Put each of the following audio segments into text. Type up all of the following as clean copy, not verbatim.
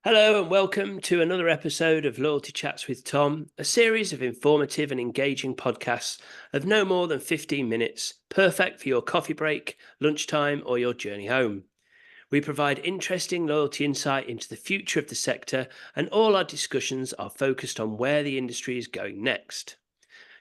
Hello and welcome to another episode of Loyalty Chats with Tom, a series of informative and engaging podcasts of no more than 15 minutes, perfect for your coffee break, lunchtime, or your journey home. We provide interesting loyalty insight into the future of the sector, and all our discussions are focused on where the industry is going next.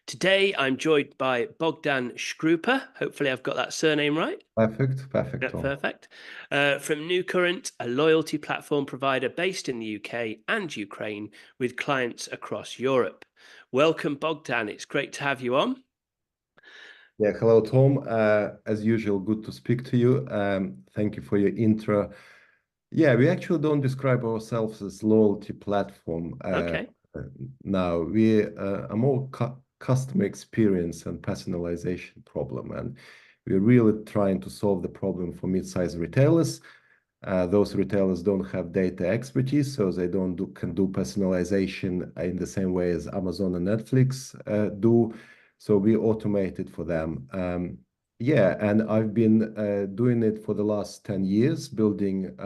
Today, I'm joined by Bogdan Shkarupa. Hopefully, I've got that surname right. Perfect, Yeah, Tom. perfect. From NeuCurrent, a loyalty platform provider based in the UK and Ukraine with clients across Europe. Welcome, Bogdan. It's great to have you on. Yeah, hello, Tom. As usual, good to speak to you. Thank you for your intro. Yeah, we actually don't describe ourselves as loyalty platform. Okay. Uh, Now we are more customer experience and personalization problem, and we're really trying to solve the problem for mid-sized retailers. Those retailers don't have data expertise, so they can do personalization in the same way as Amazon and Netflix do. So we automate it for them. Yeah, and I've been doing it for the last 10 years, building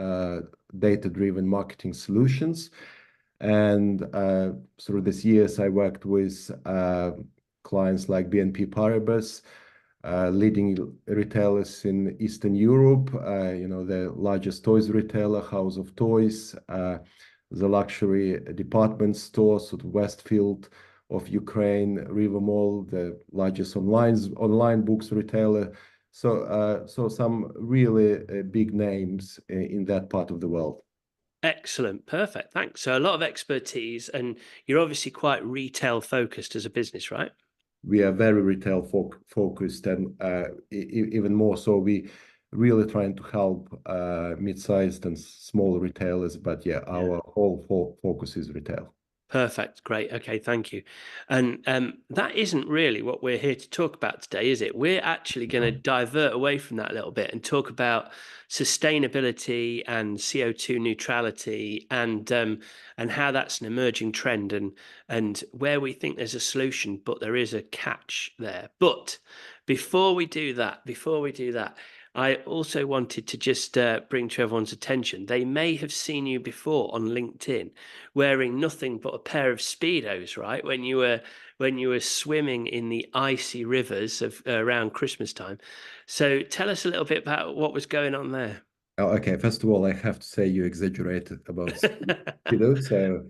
data-driven marketing solutions. And through these years, I worked with clients like BNP Paribas, leading retailers in Eastern Europe, the largest toys retailer, House of Toys, the luxury department store, sort of Westfield of Ukraine, River Mall, the largest online books retailer. So some really big names in that part of the world. Excellent. Perfect. Thanks. So, a lot of expertise, and you're obviously quite retail focused as a business, right? We are very retail focused, and even more so, we really trying to help mid-sized and small retailers. But yeah, Yeah. our whole focus is retail. Perfect. Great. Okay. Thank you. And that isn't really what we're here to talk about today, is it? We're actually going to divert away from that a little bit and talk about sustainability and CO2 neutrality and how that's an emerging trend and where we think there's a solution, but there is a catch there. But before we do that, I also wanted to just bring to everyone's attention. They may have seen you before on LinkedIn wearing nothing but a pair of Speedos, right? When you were swimming in the icy rivers of around Christmas time. So tell us a little bit about what was going on there. Oh, okay, first of all, I have to say you exaggerated about speedo. So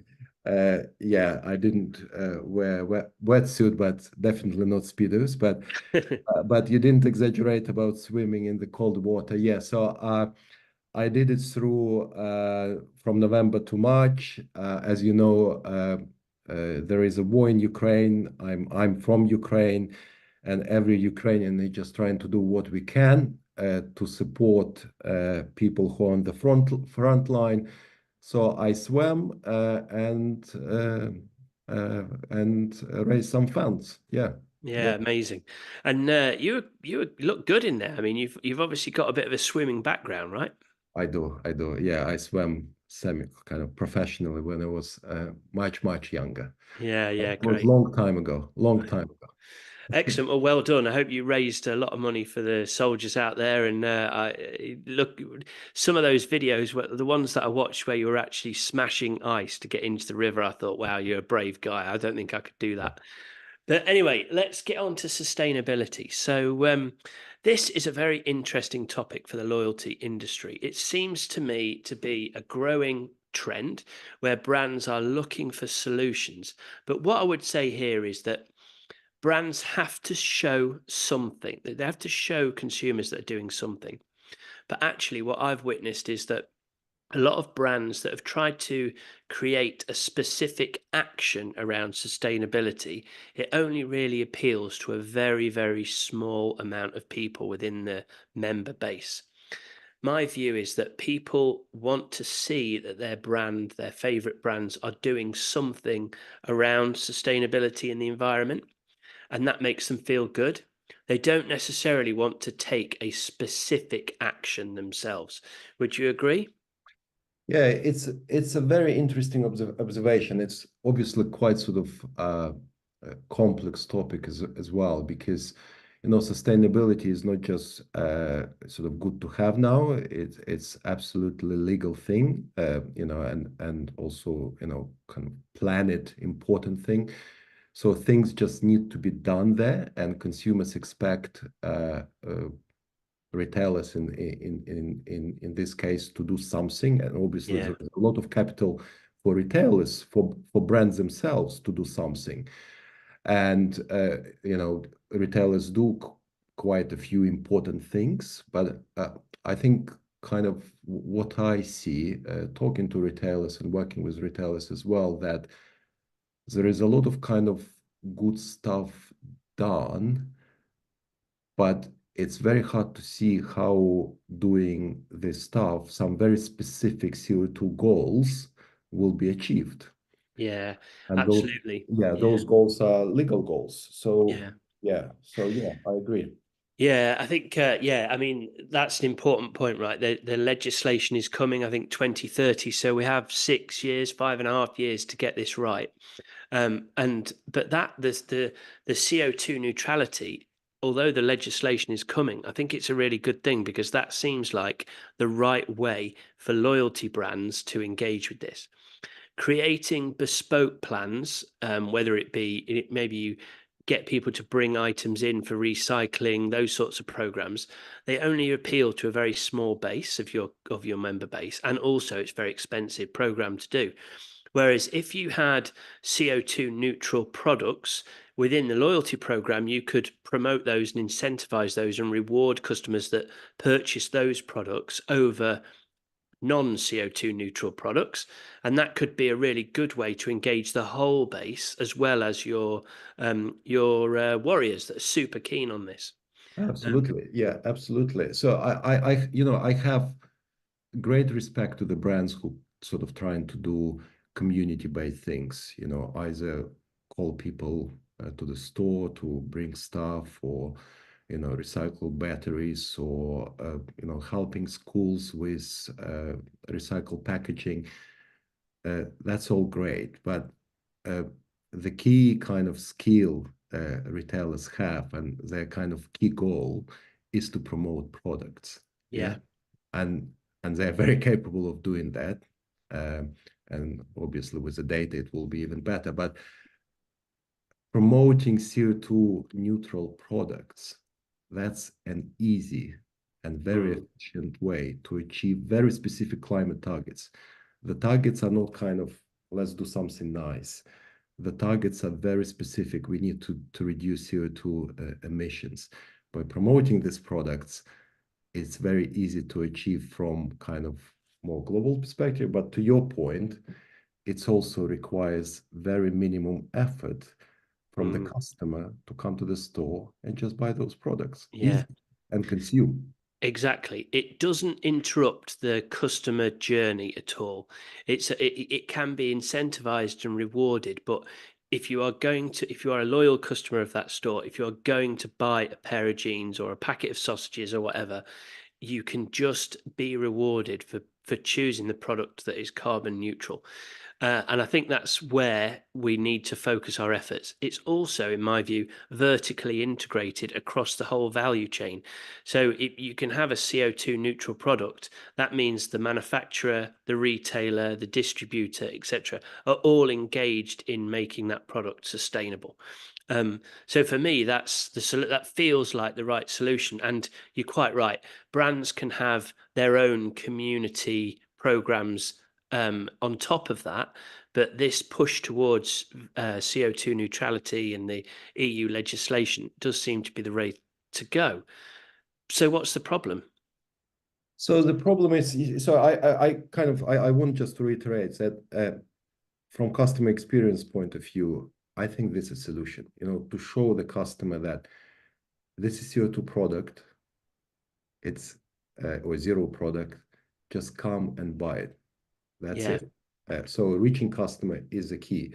yeah, I didn't wear wetsuit, but definitely not speedos. But you didn't exaggerate about swimming in the cold water. Yeah, so I did it through from November to March. As you know, there is a war in Ukraine. I'm from Ukraine, and every Ukrainian is just trying to do what we can to support people who are on the front line. So I swam and raised some funds. Yeah. Yeah, amazing. And you look good in there. I mean, you've obviously got a bit of a swimming background, right? I do. Yeah, I swam semi kind of professionally when I was much younger. Yeah, It yeah, was great. long time ago. Excellent. Well, well done. I hope you raised a lot of money for the soldiers out there. And look, some of those videos were the ones that I watched where you were actually smashing ice to get into the river. I thought, wow, you're a brave guy. I don't think I could do that. But anyway, let's get on to sustainability. So, this is a very interesting topic for the loyalty industry. It seems to me to be a growing trend where brands are looking for solutions. But what I would say here is that brands have to show something. They have to show consumers that are doing something. But actually, what I've witnessed is that a lot of brands that have tried to create a specific action around sustainability, it only really appeals to a very, very small amount of people within the member base. My view is that people want to see that their brand, their favorite brands, are doing something around sustainability and the environment, and that makes them feel good. They don't necessarily want to take a specific action themselves. Would you agree? Yeah, it's a very interesting observation. It's obviously quite sort of a complex topic as well because sustainability is not just sort of good to have now. It's absolutely legal thing, and also, kind of planet important thing. So things just need to be done there, and consumers expect retailers in this case to do something. And obviously, Yeah. there's a lot of capital for retailers, for brands themselves to do something. And retailers do quite a few important things, but I think kind of what I see talking to retailers and working with retailers as well, that there is a lot of kind of good stuff done, but it's very hard to see how doing this stuff, some very specific CO2 goals will be achieved. Yeah, And those, absolutely. yeah, Yeah. those goals are legal goals. So Yeah. yeah, I agree. Yeah, I think, yeah, I mean, that's an important point, right? The legislation is coming, I think, 2030. So we have 6 years, 5.5 years to get this right. But the CO2 neutrality, although the legislation is coming, I think it's a really good thing, because that seems like the right way for loyalty brands to engage with this. Creating bespoke plans, whether maybe you get people to bring items in for recycling, those sorts of programs, they only appeal to a very small base of your member base, and also it's very expensive program to do. Whereas if you had CO2 neutral products within the loyalty program, you could promote those and incentivize those and reward customers that purchase those products over non-CO2 neutral products. And that could be a really good way to engage the whole base, as well as your warriors that are super keen on this. Um, Absolutely. Yeah, absolutely. So I have great respect to the brands who sort of trying to do community-based things, either call people to the store to bring stuff, or, recycle batteries, or, helping schools with recycle packaging. That's all great. But uh, the key kind of skill retailers have, and their kind of key goal, is to promote products. Yeah. yeah. And they're very capable of doing that. Um, and obviously, with the data, it will be even better. But promoting CO2 neutral products, that's an easy and very Mm, efficient way to achieve very specific climate targets. The targets are not kind of, let's do something nice. The targets are very specific. We need to reduce CO2 emissions. By promoting these products, it's very easy to achieve from kind of more global perspective. But to your point, it also requires very minimum effort from the mm, customer to come to the store and just buy those products yeah. easy and consume. Exactly. It doesn't interrupt the customer journey at all. It can be incentivized and rewarded, but if you are a loyal customer of that store, if you're going to buy a pair of jeans or a packet of sausages or whatever, you can just be rewarded for choosing the product that is carbon neutral. And I think that's where we need to focus our efforts. It's also, in my view, vertically integrated across the whole value chain. So if you can have a CO2 neutral product, that means the manufacturer, the retailer, the distributor, etc., are all engaged in making that product sustainable. So for me, that feels like the right solution. And you're quite right. Brands can have their own community programs on top of that, but this push towards CO2 neutrality and the EU legislation does seem to be the way to go. So what's the problem? So the problem is, so I want just to reiterate that from customer experience point of view, I think this is a solution, to show the customer that this is CO2 product, it's or zero product, just come and buy it. That's Yeah. it. So reaching customer is the key.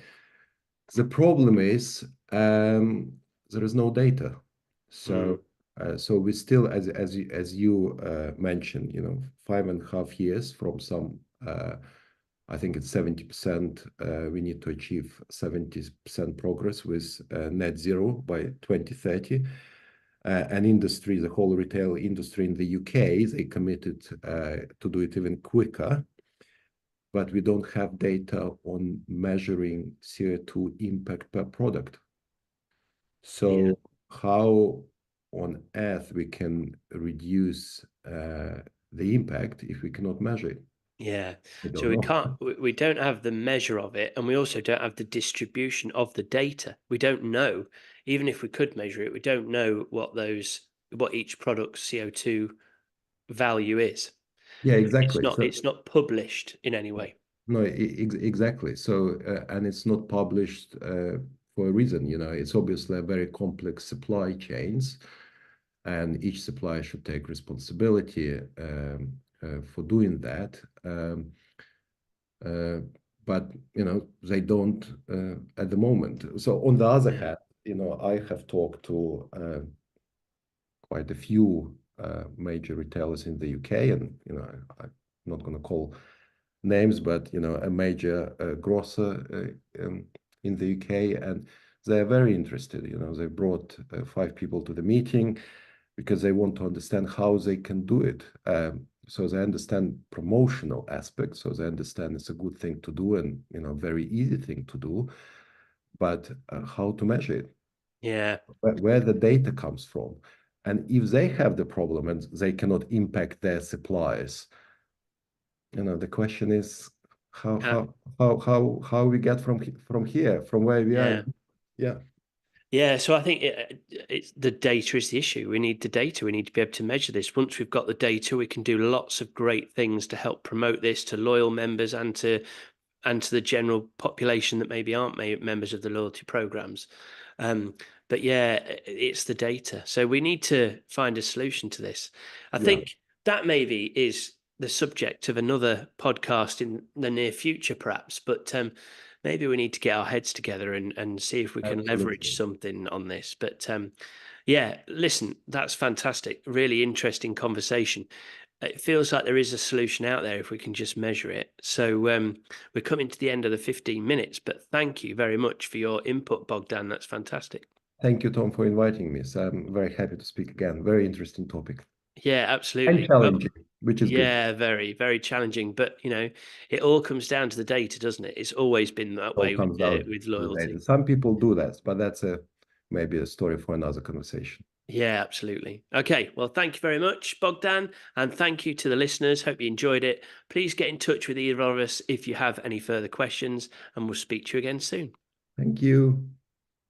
The problem is there is no data. Mm, So we still, as you mentioned, 5.5 years from some. I think it's 70%. We need to achieve 70% progress with net zero by 2030. an industry, the whole retail industry in the UK, they committed to do it even quicker, but we don't have data on measuring CO2 impact per product. Yeah. So how on earth we can reduce the impact if we cannot measure it? Yeah. I So don't we know. can't, we don't have the measure of it, and we also don't have the distribution of the data. We don't know, even if we could measure it, we don't know what each product's CO2 value is. Yeah, It's exactly. not, So it's not published in any way. no, exactly. So and it's not published for a reason. It's obviously a very complex supply chains, and each supplier should take responsibility for doing that. Uh, but they don't at the moment. So on the other Yeah. hand, I have talked to quite a few major retailers in the UK, and I'm not going to call names, but a major grocer in the UK, and they are very interested. They brought 5 people to the meeting because they want to understand how they can do it. So they understand promotional aspects, so they understand it's a good thing to do and very easy thing to do, but how to measure it, Yeah. where the data comes from, and if they have the problem and they cannot impact their suppliers, the question is how Uh, how how we get from here, from where we are. yeah. Yeah, Yeah, so I think it's the data is the issue. We need the data. We need to be able to measure this. Once we've got the data, we can do lots of great things to help promote this to loyal members and to the general population that maybe aren't members of the loyalty programs. Um, but yeah, it's the data. So we need to find a solution to this. I yeah, think that maybe is the subject of another podcast in the near future, perhaps. But maybe we need to get our heads together and see if we can leverage absolutely. something on this. But yeah, listen, that's fantastic. Really interesting conversation. It feels like there is a solution out there if we can just measure it. So we're coming to the end of the 15 minutes, but thank you very much for your input, Bogdan. That's fantastic. Thank you, Tom, for inviting me. So I'm very happy to speak again. Very interesting topic Yeah, and absolutely. Well, challenging, which is good. yeah, very, very challenging. But it all comes down to the data, doesn't it? It's always been that All way comes down with to the data. loyalty. Some people do that, but that's maybe a story for another conversation. Yeah, absolutely. Okay, well, thank you very much, Bogdan, and thank you to the listeners. Hope you enjoyed it. Please get in touch with either of us if you have any further questions, and we'll speak to you again soon. Thank you.